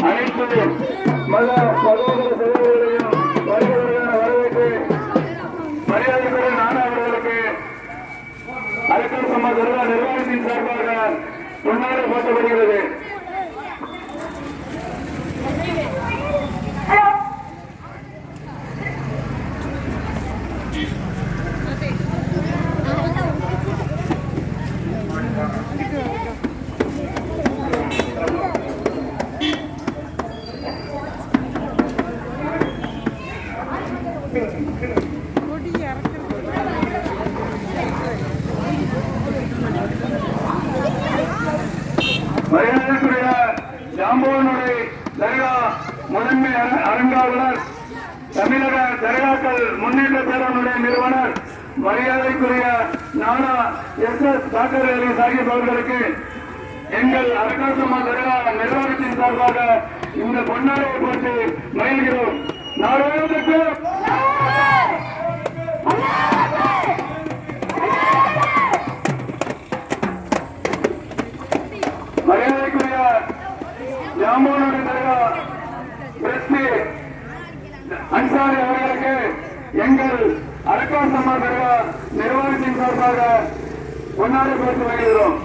அனைத்து மத சகோதர சகோதரிகளையும் வருவதற்கான வரவேற்று மரியாதைக்குரிய நானா அவர்களுக்கு அரக்கர் சம தர்கா நிர்வாகத்தின் சார்பாக முன்னாடி போட்டப்படுகிறது. மரியாதைக்குரிய ஜாம்பூனுடைய தர்கா முதன்மை அரங்காவலர், தமிழக தர்காக்கள் முன்னேற்ற பேரவனுடைய நிறுவனர், மரியாதைக்குரிய நானா SS டாக்டர் அலி சாஹிப் அவர்களுக்கு எங்கள் அரக்காசமா தர்கா நிர்வாகத்தின் சார்பாக இந்த பொன்னாடையை போட்டு மகிழ்கிறோம். நாடுகளுக்கு மரியாதைக்குரிய ஜாம்பூனுடைய தர்கா எஸ்பி அன்சாரி அவர்களுக்கு எங்கள் அரக்காசமா தர்கா நிர்வாகத்தின் சார்பாக பொன்னாடை போட்டு வருகிறோம்.